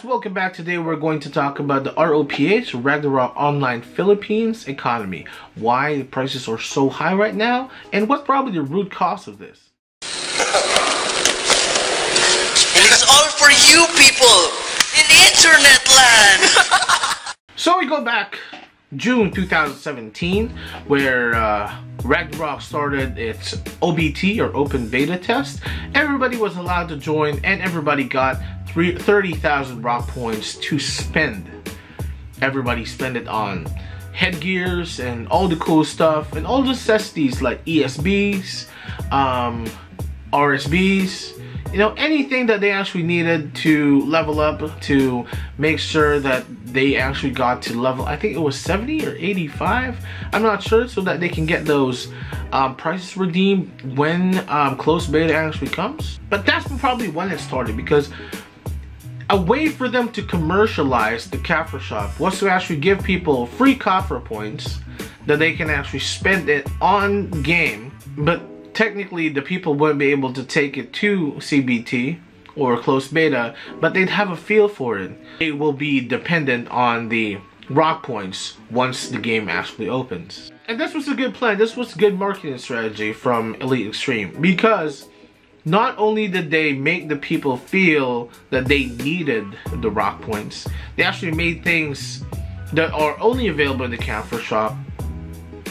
welcome back. Today we're going to talk about the ROPH, Ragnarok Online Philippines economy. Why the prices are so high right now, and what's probably the root cause of this. And it's all for you people in internet land. So we go back June 2017, where Ragnarok started its OBT or open beta test. Everybody was allowed to join and everybody got 30,000 rock points to spend. Everybody spent it on headgears and all the cool stuff and all the necessities like ESBs, RSBs, you know, anything that they actually needed to level up to make sure that they actually got to level, I think it was 70 or 85, I'm not sure, so that they can get those prices redeemed when closed beta actually comes. But that's probably when it started, because a way for them to commercialize the Kafra shop was to actually give people free Kafra points that they can actually spend it on game, but technically the people wouldn't be able to take it to CBT or closed beta, but they'd have a feel for it. It will be dependent on the rock points once the game actually opens. And this was a good plan. This was a good marketing strategy from Elite Extreme, because not only did they make the people feel that they needed the rock points, they actually made things that are only available in the Kafra shop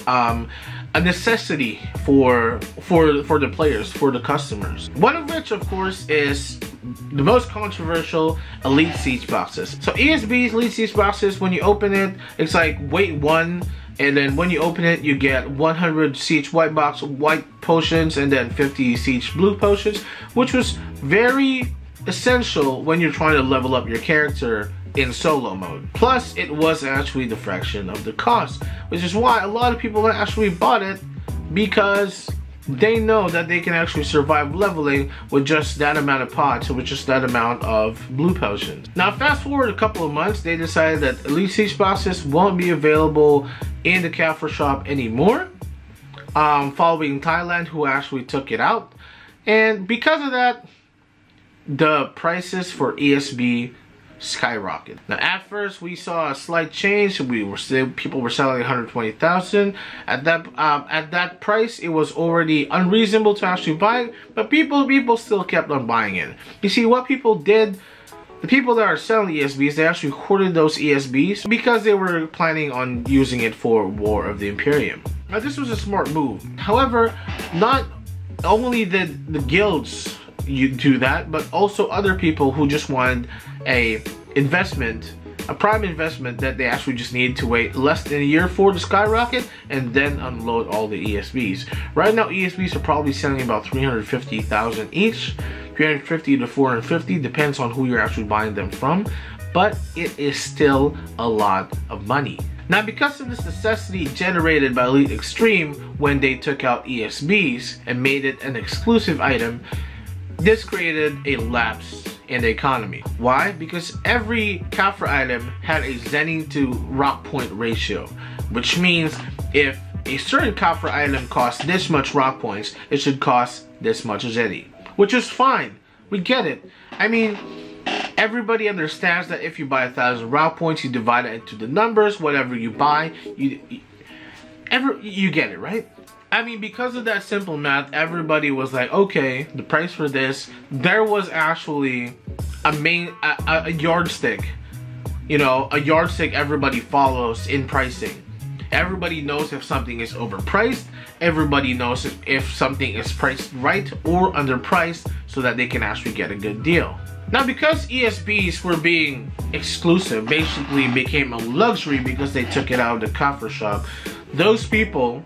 a necessity for the players, for the customers. One of which, of course, is the most controversial Elite Siege boxes. So ESB's Elite Siege boxes, when you open it, it's like weight 1, and then when you open it, you get 100 Siege white potions and then 50 Siege blue potions, which was very essential when you're trying to level up your character in solo mode. Plus, it was actually the fraction of the cost, which is why a lot of people actually bought it, because they know that they can actually survive leveling with just that amount of pots, with just that amount of blue potions. Now, fast forward a couple of months, they decided that Elite Siege boxes won't be available in the Kafra shop anymore, following Thailand, who actually took it out. And because of that, the prices for ESB skyrocket. Now, at first we saw a slight change. People were selling 120,000 at that price. It was already unreasonable to actually buy it, but people still kept on buying it. You see, what people did, the people that are selling ESBs, they actually hoarded those ESBs because they were planning on using it for War of the Imperium. Now, this was a smart move. However, not only did the guilds do that, but also other people who just wanted a prime investment that they actually just needed to wait less than a year for the skyrocket and then unload all the ESBs. Right now, ESBs are probably selling about 350,000 each, 350 to 450, depends on who you're actually buying them from, but it is still a lot of money. Now, because of this necessity generated by Elite Extreme when they took out ESBs and made it an exclusive item, this created a lapse in the economy. Why? Because every Kafra item had a Zenny to rock point ratio, which means if a certain Kafra item costs this much rock points, it should cost this much Zenny, which is fine. We get it. I mean, everybody understands that if you buy 1,000 rock points, you divide it into the numbers. Whatever you buy, you get it, right? I mean, because of that simple math, everybody was like, okay, the price for this, there was actually a yardstick, you know, a yardstick everybody follows in pricing. Everybody knows if something is overpriced, everybody knows if something is priced right or underpriced, so that they can actually get a good deal. Now, because ESBs were being exclusive, basically became a luxury because they took it out of the Kafra shop, those people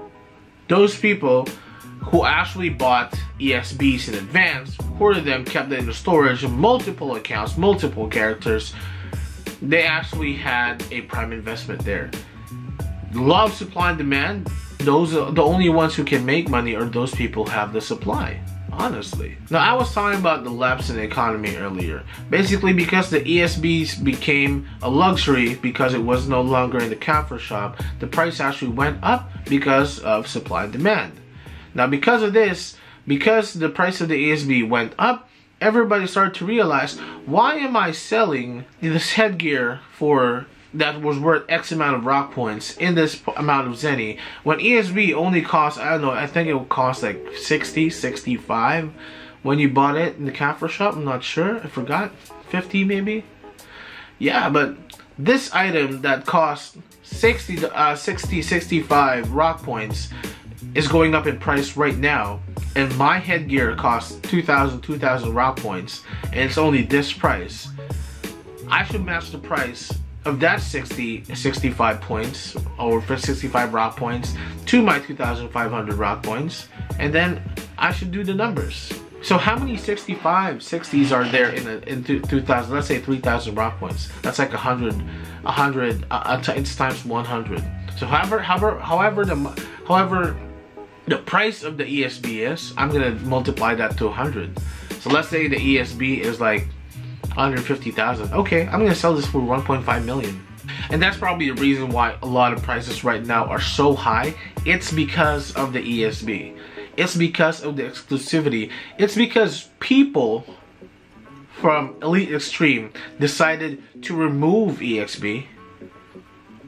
who actually bought ESBs in advance, hoarded them, kept them in the storage, multiple accounts, multiple characters, they actually had a prime investment there. Law of supply and demand, those are the only ones who can make money are those people who have the supply, honestly. Now, I was talking about the lapse in the economy earlier. Basically, because the ESBs became a luxury because it was no longer in the Kafra shop, the price actually went up because of supply and demand. Now, because of this, because the price of the ESB went up, everybody started to realize, why am I selling this headgear for that was worth X amount of rock points in this amount of zenny when ESB only costs, I don't know, I think it would cost like 60, 65 when you bought it in the Kaffir shop. I'm not sure, I forgot, 50 maybe. Yeah, but this item that costs 60, 65 rock points is going up in price right now, and my headgear costs 2,000 rock points, and it's only this price. I should match the price of that 65 points or 65 rock points to my 2,500 rock points, and then I should do the numbers. So how many 60s are there in 2,000? Let's say 3,000 rock points. That's like 100. It's times 100. So however the price of the ESB is, I'm gonna multiply that to 100. So let's say the ESB is like 150,000. Okay, I'm gonna sell this for 1.5 million. And that's probably the reason why a lot of prices right now are so high. It's because of the ESB. It's because of the exclusivity. It's because people from Elite Extreme decided to remove EXB,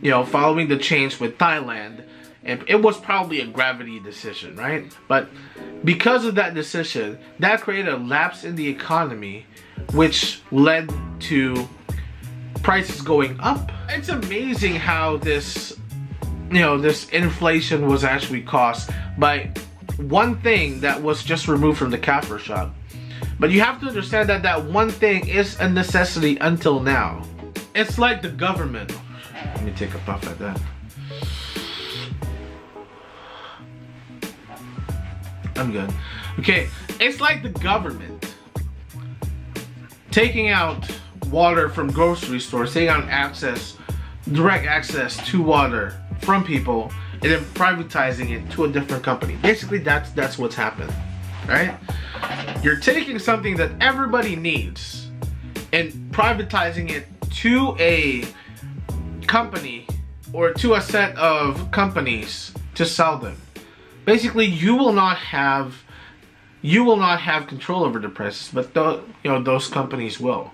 you know, following the change with Thailand. And it was probably a gravity decision, right? But because of that decision, that created a lapse in the economy, which led to prices going up. It's amazing how this, you know, this inflation was actually caused by one thing that was just removed from the Kaffir shop. But you have to understand that that one thing is a necessity until now. It's like the government. Let me take a puff at that. I'm good. Okay, it's like the government taking out water from grocery stores, taking out direct access to water from people, and then privatizing it to a different company. Basically, that's what's happened, right? You're taking something that everybody needs and privatizing it to a company or to a set of companies to sell them. Basically, you will not have control over the prices, but those companies will.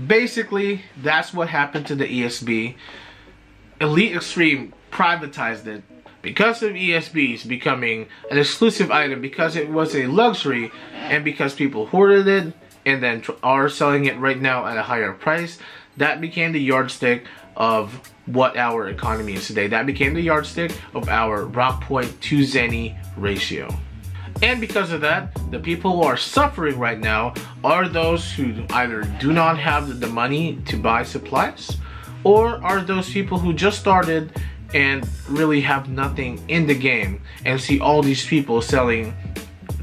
Basically, that's what happened to the ESB. Elite Extreme privatized it because of ESBs becoming an exclusive item, because it was a luxury, and because people hoarded it and then are selling it right now at a higher price. That became the yardstick of what our economy is today. That became the yardstick of our rock point to zenny ratio. And because of that, the people who are suffering right now are those who either do not have the money to buy supplies, or are those people who just started and really have nothing in the game and see all these people selling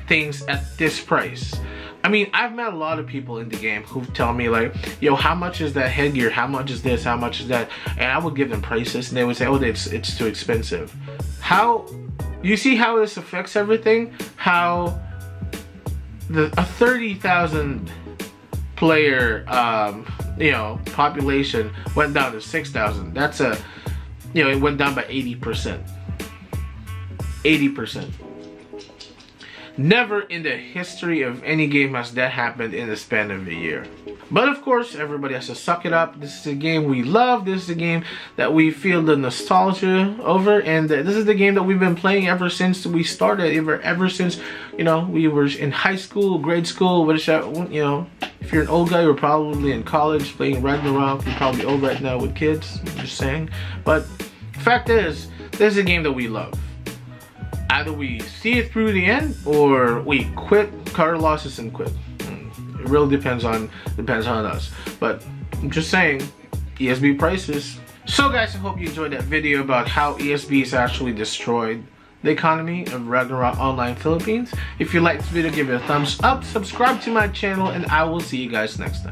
things at this price. I mean, I've met a lot of people in the game who tell me like, yo, how much is that headgear? How much is this? How much is that? And I would give them prices and they would say, oh, it's too expensive. How, you see how this affects everything? How a 30,000 player, population went down to 6,000. That's a, it went down by 80%. 80%. Never in the history of any game has that happened in the span of a year. But of course, everybody has to suck it up. This is a game we love. This is a game that we feel the nostalgia over. And this is the game that we've been playing ever since we started. Ever since, we were in high school, grade school, if you're an old guy, you're probably in college playing Ragnarok. You're probably old right now with kids, I'm just saying. But the fact is, this is a game that we love. Either we see it through the end or we quit, cut our losses and quit. It really depends on us. But I'm just saying, ESB prices. So guys, I hope you enjoyed that video about how ESBs actually destroyed the economy of Ragnarok Online Philippines. If you liked this video, give it a thumbs up, subscribe to my channel, and I will see you guys next time.